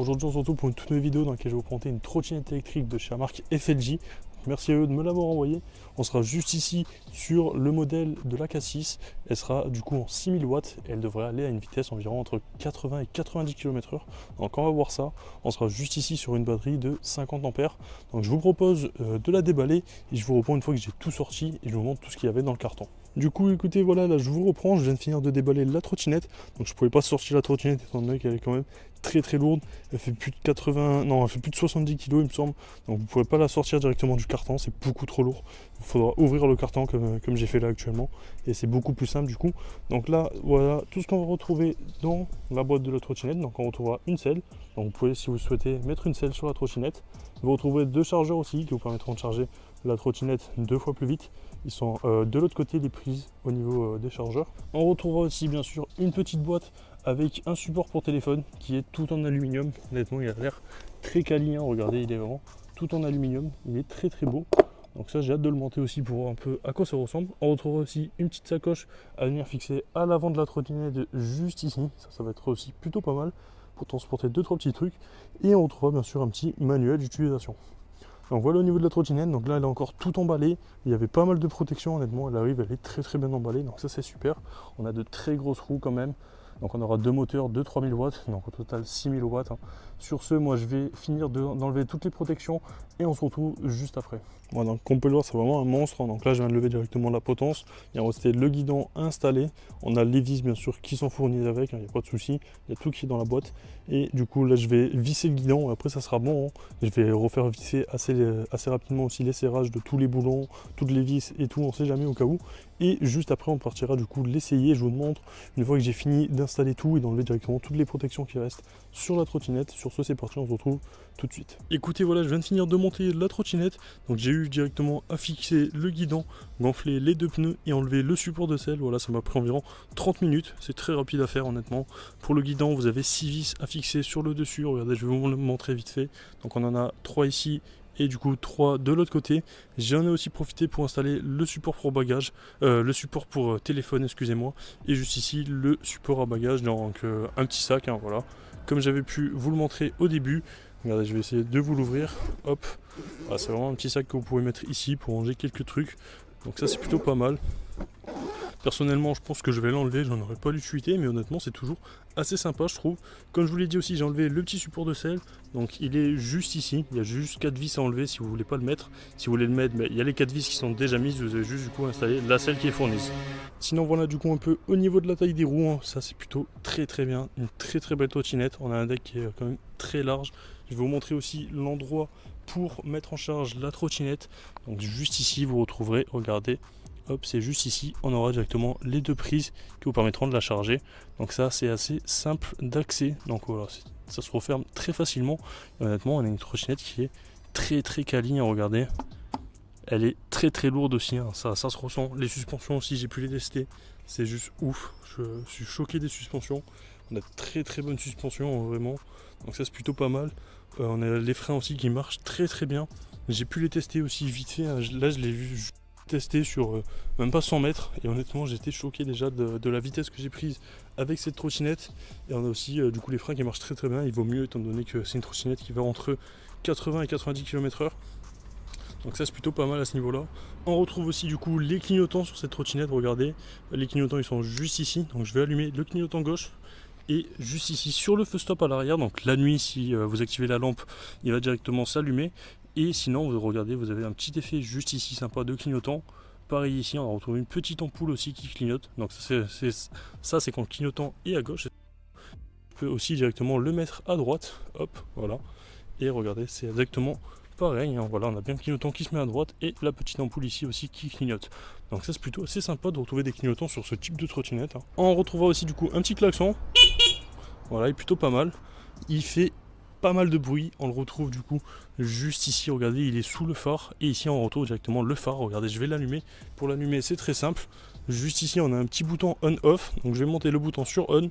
Aujourd'hui on se retrouve pour une toute nouvelle vidéo dans laquelle je vais vous présenter une trottinette électrique de chez la marque FLJ. Merci à eux de me l'avoir envoyé. On sera juste ici sur le modèle de la K6. Elle sera du coup en 6000 watts et elle devrait aller à une vitesse environ entre 80 et 90 km/h. Donc on va voir ça. On sera juste ici sur une batterie de 50 ampères. Donc je vous propose de la déballer et je vous reprends une fois que j'ai tout sorti et je vous montre tout ce qu'il y avait dans le carton. Du coup écoutez, voilà, là je vous reprends, je viens de finir de déballer la trottinette. Donc je pouvais pas sortir la trottinette étant donné qu'elle est quand même très lourde. Elle fait plus de 80, non, elle fait plus de 70 kg il me semble. Donc vous ne pourrez pas la sortir directement du carton, c'est beaucoup trop lourd. Il faudra ouvrir le carton comme j'ai fait là actuellement. Et c'est beaucoup plus simple du coup. Donc là, voilà tout ce qu'on va retrouver dans la boîte de la trottinette. Donc on retrouvera une selle. Donc vous pouvez, si vous souhaitez, mettre une selle sur la trottinette. Vous retrouverez deux chargeurs aussi qui vous permettront de charger la trottinette 2 fois plus vite. Ils sont de l'autre côté des prises au niveau des chargeurs. On retrouvera aussi bien sûr une petite boîte avec un support pour téléphone qui est tout en aluminium. Honnêtement, il a l'air très quali, hein. Regardez, il est vraiment tout en aluminium. Il est très beau. Donc ça, j'ai hâte de le monter aussi pour voir un peu à quoi ça ressemble. On retrouvera aussi une petite sacoche à venir fixer à l'avant de la trottinette juste ici. Ça va être aussi plutôt pas mal pour transporter 2-3 petits trucs. Et on retrouvera bien sûr un petit manuel d'utilisation. Donc voilà au niveau de la trottinette, donc là elle est encore tout emballée, il y avait pas mal de protection honnêtement, elle arrive, elle est très bien emballée, donc ça c'est super. On a de très grosses roues quand même, donc on aura deux moteurs de 3000 watts, donc au total 6000 watts. Sur ce, moi je vais finir d'enlever toutes les protections et on se retrouve juste après. Voilà, donc comme on peut le voir, c'est vraiment un monstre. Donc là je viens de lever directement la potence, il va rester le guidon installé, on a les vis bien sûr qui sont fournies avec, il n'y a pas de souci, il y a tout qui est dans la boîte. Et du coup là je vais visser le guidon, après ça sera bon, hein. Je vais refaire visser assez rapidement aussi les serrages de tous les boulons, toutes les vis et tout, on sait jamais au cas où. Et juste après on partira du coup l'essayer, je vous montre une fois que j'ai fini d'installer tout et d'enlever directement toutes les protections qui restent sur la trottinette. Sur ce c'est parti, on se retrouve tout de suite. Écoutez, voilà, je viens de finir de monter la trottinette, donc j'ai eu directement à fixer le guidon, gonfler les deux pneus et enlever le support de selle. Voilà, ça m'a pris environ 30 minutes, c'est très rapide à faire honnêtement. Pour le guidon, vous avez 6 vis à fixer sur le dessus, regardez, je vais vous le montrer vite fait. Donc on en a 3 ici et du coup 3 de l'autre côté. J'en ai aussi profité pour installer le support pour bagages, le support pour téléphone, excusez-moi, et juste ici le support à bagages, donc un petit sac, hein, voilà, comme j'avais pu vous le montrer au début. Regardez, je vais essayer de vous l'ouvrir, hop, voilà, c'est vraiment un petit sac que vous pouvez mettre ici pour ranger quelques trucs, donc ça c'est plutôt pas mal. Personnellement, je pense que je vais l'enlever, j'en aurais pas l'utilité, mais honnêtement, c'est toujours assez sympa, je trouve. Comme je vous l'ai dit aussi, j'ai enlevé le petit support de selle, donc il est juste ici. Il y a juste 4 vis à enlever si vous voulez pas le mettre. Si vous voulez le mettre, il y a les 4 vis qui sont déjà mises, vous avez juste du coup installé la selle qui est fournie. Sinon, voilà du coup un peu au niveau de la taille des roues, hein, ça c'est plutôt très bien. Une très belle trottinette. On a un deck qui est quand même très large. Je vais vous montrer aussi l'endroit pour mettre en charge la trottinette. Donc juste ici, vous retrouverez, regardez. Hop, c'est juste ici, on aura directement les deux prises qui vous permettront de la charger. Donc ça c'est assez simple d'accès, donc voilà, ça se referme très facilement. Et honnêtement, on a une trottinette qui est très quali, hein, regardez. Elle est très lourde aussi, hein. Ça se ressent. Les suspensions aussi, j'ai pu les tester, c'est juste ouf. Je suis choqué des suspensions. On a très bonnes suspensions, vraiment. Donc ça c'est plutôt pas mal. On a les freins aussi qui marchent très bien. J'ai pu les tester aussi vite fait, hein. Là je l'ai vu testé sur même pas 100 mètres et honnêtement j'étais choqué déjà de la vitesse que j'ai prise avec cette trottinette. Et on a aussi du coup les freins qui marchent très bien. Il vaut mieux étant donné que c'est une trottinette qui va entre 80 et 90 km/h. Donc ça c'est plutôt pas mal à ce niveau là. On retrouve aussi du coup les clignotants sur cette trottinette, regardez, les clignotants ils sont juste ici. Donc je vais allumer le clignotant gauche et juste ici sur le feu stop à l'arrière. Donc la nuit, si vous activez la lampe, il va directement s'allumer. Et sinon, vous regardez, vous avez un petit effet juste ici sympa de clignotant. Pareil ici, on va retrouver une petite ampoule aussi qui clignote. Donc ça c'est quand le clignotant est à gauche. Je peux aussi directement le mettre à droite. Hop, voilà. Et regardez, c'est exactement pareil, hein. Voilà, on a bien le clignotant qui se met à droite et la petite ampoule ici aussi qui clignote. Donc ça c'est plutôt assez sympa de retrouver des clignotants sur ce type de trottinette, hein. On retrouvera aussi du coup un petit klaxon. Voilà, il est plutôt pas mal. Il fait pas mal de bruit, on le retrouve du coup juste ici, regardez, il est sous le phare et ici on retrouve directement le phare. Regardez, je vais l'allumer. Pour l'allumer c'est très simple, juste ici on a un petit bouton on off, donc je vais monter le bouton sur on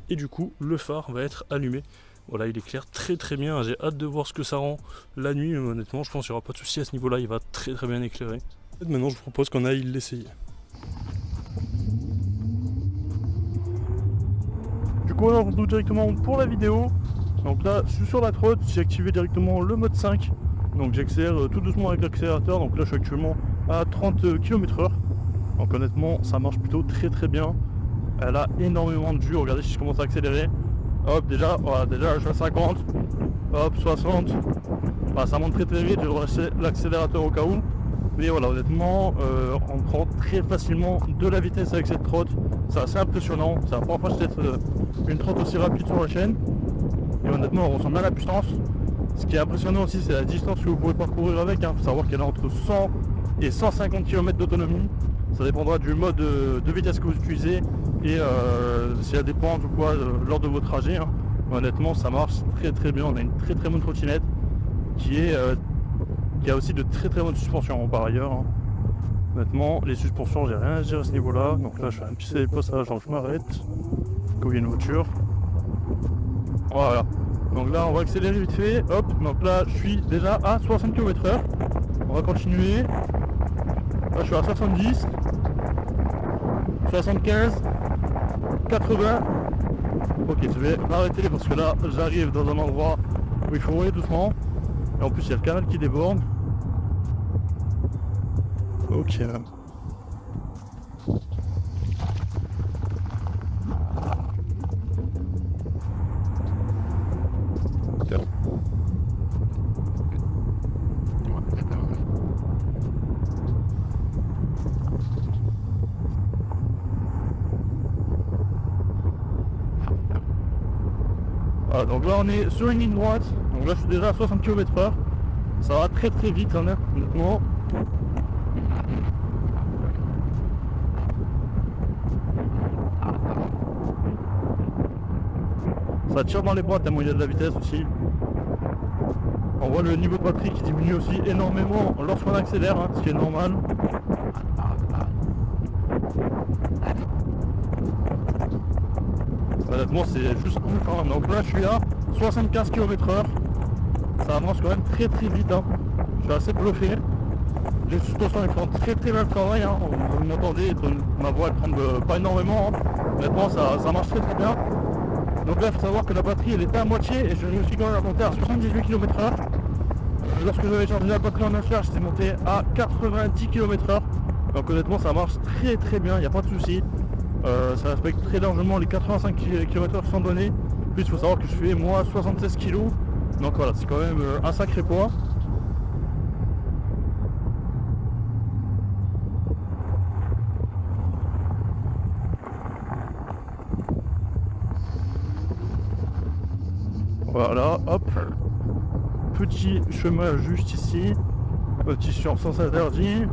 et du coup le phare va être allumé. Voilà, il éclaire très bien, j'ai hâte de voir ce que ça rend la nuit, mais honnêtement je pense qu'il n'y aura pas de souci à ce niveau là, il va très bien éclairer. Et maintenant je vous propose qu'on aille l'essayer. Du coup on se retrouve directement pour la vidéo. Donc là, je suis sur la trotte, j'ai activé directement le mode 5. Donc j'accélère tout doucement avec l'accélérateur. Donc là, je suis actuellement à 30 km/h. Donc honnêtement, ça marche plutôt très bien. Elle a énormément de jus. Regardez si je commence à accélérer. Hop, déjà, voilà, déjà je suis à 50. Hop, 60. Voilà, ça monte très vite. Je vais relâcher l'accélérateur au cas où. Mais voilà, honnêtement, on prend très facilement de la vitesse avec cette trotte. C'est assez impressionnant. C'est la première fois que je teste une trotte aussi rapide sur la chaîne. Et honnêtement, on ressent bien la puissance. Ce qui est impressionnant aussi, c'est la distance que vous pouvez parcourir avec. Il faut savoir qu'elle a entre 100 et 150 km d'autonomie. Ça dépendra du mode de vitesse que vous utilisez et si elle dépend ou quoi lors de vos trajets. Honnêtement, ça marche très bien. On a une très bonne trottinette qui a aussi de très bonnes suspensions par ailleurs. Honnêtement, les suspensions, j'ai rien à dire à ce niveau-là. Donc là, je fais un petit passage, je m'arrête quand il y a une voiture. Voilà. Donc là, on va accélérer vite fait. Hop. Donc là, je suis déjà à 60 km/h. On va continuer. Là, je suis à 70, 75, 80. Ok, je vais m'arrêter parce que là, j'arrive dans un endroit où il faut rouler doucement. Et en plus, il y a le canal qui déborde. Ok. Voilà, donc là on est sur une ligne droite, donc là je suis déjà à 60 km/h, ça va très vite honnêtement. Ça tire dans les boîtes tellement il y a de la vitesse aussi. On voit le niveau de batterie qui diminue aussi énormément lorsqu'on accélère, ce qui est normal. Honnêtement c'est juste ouf. Donc là je suis à 75 km/h. Ça avance quand même très vite. Je suis assez bluffé. Les suspensions elles font très bien le travail. Vous m'entendez, ma voix elle tremble pas énormément. Honnêtement ça marche très bien. Donc là il faut savoir que la batterie elle était à moitié et je me suis quand même à monter à 78 km/h. Lorsque j'avais chargé la batterie en charge, j'étais monté à 90 km/h. Donc honnêtement ça marche très bien, il n'y a pas de souci. Ça respecte très largement les 85 km/h sans donner. Plus il faut savoir que je fais moi 76 kg. Donc voilà, c'est quand même un sacré poids. Voilà, hop. Petit chemin juste ici. Petit sur sens interdit.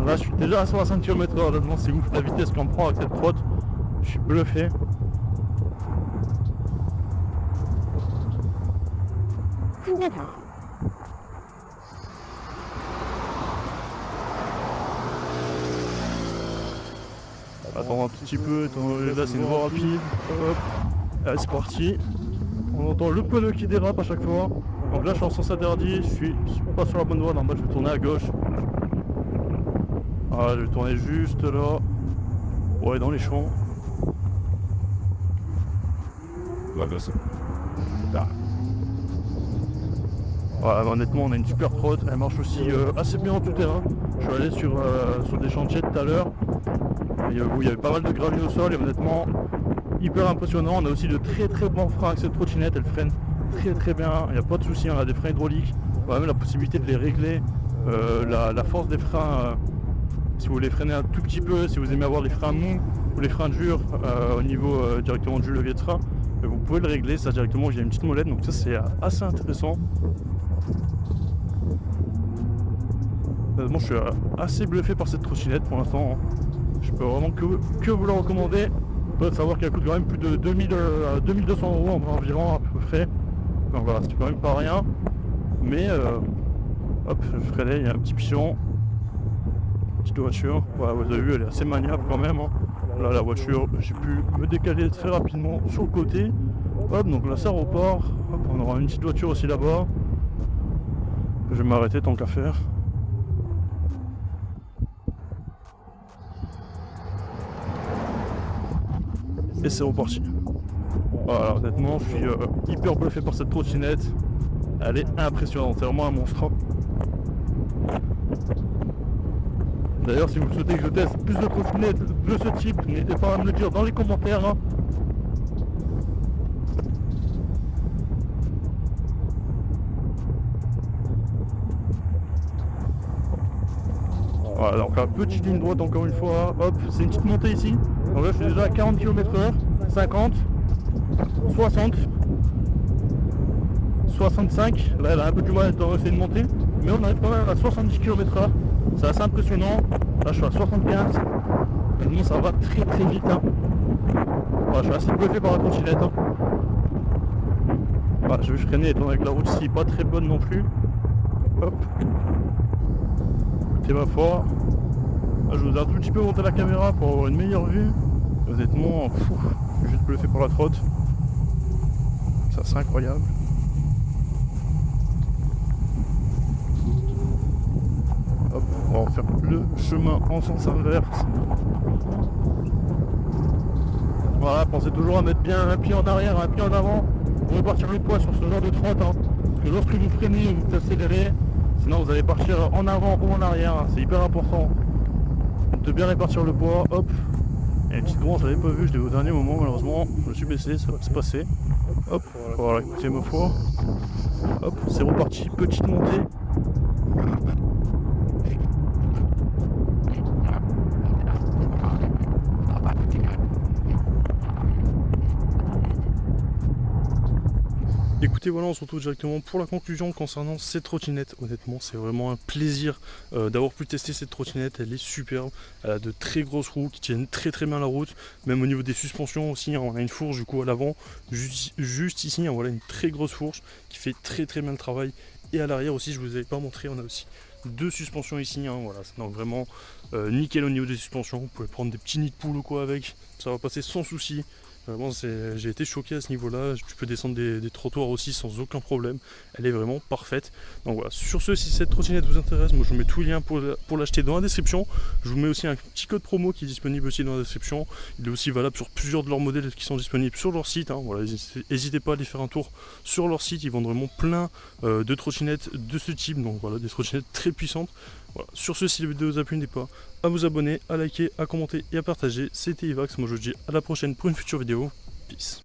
Là je suis déjà à 60 km/h, honnêtement c'est ouf la vitesse qu'on prend avec cette trotte. Je suis bluffé. Attends un petit peu, là c'est une voie rapide. Hop. Allez c'est parti. On entend le pneu qui dérape à chaque fois. Donc là je suis en sens interdit, je suis pas sur la bonne voie, normalement je vais tourner à gauche. Ah, je vais tourner juste là. Ouais, dans les champs. La gosse. Là. Ouais, honnêtement, on a une super trotte. Elle marche aussi assez bien en tout terrain. Je suis allé sur des chantiers tout à l'heure où il y avait pas mal de gravier au sol et honnêtement, hyper impressionnant. On a aussi de très bons freins avec cette trottinette. Elle freine très bien. Il n'y a pas de souci. On a des freins hydrauliques. On a même la possibilité de les régler. La force des freins. Si vous voulez freiner un tout petit peu, si vous aimez avoir les freins mous ou les freins durs au niveau directement du levier de frein, vous pouvez le régler ça directement. J'ai une petite molette, donc ça c'est assez intéressant. Honnêtement, je suis assez bluffé par cette trottinette pour l'instant. Je peux vraiment que vous la recommander. Vous pouvez savoir qu'elle coûte quand même plus de 2200 € environ à peu près. Donc voilà, c'est quand même pas rien. Mais hop, je freine, il y a un petit pigeon. Petite voiture, ouais, vous avez vu elle est assez maniable quand même. Là la voiture, j'ai pu me décaler très rapidement sur le côté. Hop, donc là ça repart. Hop, on aura une petite voiture aussi là-bas. Je vais m'arrêter tant qu'à faire. Et c'est reparti. Voilà, honnêtement, je suis hyper bluffé par cette trottinette. Elle est impressionnante, c'est vraiment un monstre. D'ailleurs, si vous souhaitez que je teste plus de trottinettes de ce type, n'hésitez pas à me le dire dans les commentaires. Hein. Voilà, donc la petite ligne droite encore une fois, hop, c'est une petite montée ici. Donc là je suis déjà à 40 km/h, 50, 60, 65, là elle a un peu du mal à essayer de monter, mais on arrive quand même à 70 km/h, c'est assez impressionnant. Là je suis à 75, maintenant ça va très très vite. Hein. Voilà, je suis assez bluffé par la trottinette. Hein. Voilà, je vais freiner étant donné que la route ici pas très bonne non plus. Hop. Écoutez ma foi. Là, je vous ai un tout petit peu monté la caméra pour avoir une meilleure vue. Honnêtement, je suis juste bluffé par la trotte. Ça c'est incroyable. Hop, on va faire le chemin en sens inverse. Voilà, pensez toujours à mettre bien un pied en arrière, un pied en avant pour répartir le poids sur ce genre de trotte. Hein. Parce que lorsque vous freinez, vous accélérez, sinon vous allez partir en avant ou en arrière. Hein. C'est hyper important de bien répartir le poids. Hop. Et une petite branche, je l'avais pas vu, je l'ai vu au dernier moment malheureusement. Je me suis baissé, ça va se passer. Hop, voilà, écoutez ma foi. Hop, c'est reparti, petite montée. Écoutez, voilà, on se retrouve directement pour la conclusion concernant cette trottinette. Honnêtement, c'est vraiment un plaisir d'avoir pu tester cette trottinette. Elle est superbe. Elle a de très grosses roues qui tiennent très très bien la route. Même au niveau des suspensions aussi, hein, on a une fourche du coup à l'avant, juste ici. Hein, voilà, une très grosse fourche qui fait très très bien le travail. Et à l'arrière aussi, je vous avais pas montré, on a aussi deux suspensions ici. Hein, voilà, donc vraiment nickel au niveau des suspensions. Vous pouvez prendre des petits nids de poule ou quoi avec, ça va passer sans souci. Vraiment, j'ai été choqué à ce niveau-là. Tu peux descendre des trottoirs aussi sans aucun problème. Elle est vraiment parfaite. Donc voilà, sur ce, si cette trottinette vous intéresse, moi je vous mets tous les liens pour l'acheter dans la description. Je vous mets aussi un petit code promo qui est disponible aussi dans la description. Il est aussi valable sur plusieurs de leurs modèles qui sont disponibles sur leur site. Hein. Voilà, n'hésitez pas à aller faire un tour sur leur site. Ils vendent vraiment plein de trottinettes de ce type. Donc voilà, des trottinettes très puissantes. Voilà. Sur ce, si la vidéo vous a plu, n'hésitez pas à vous abonner, à liker, à commenter et à partager. C'était Ivax, moi je vous dis à la prochaine pour une future vidéo. Peace.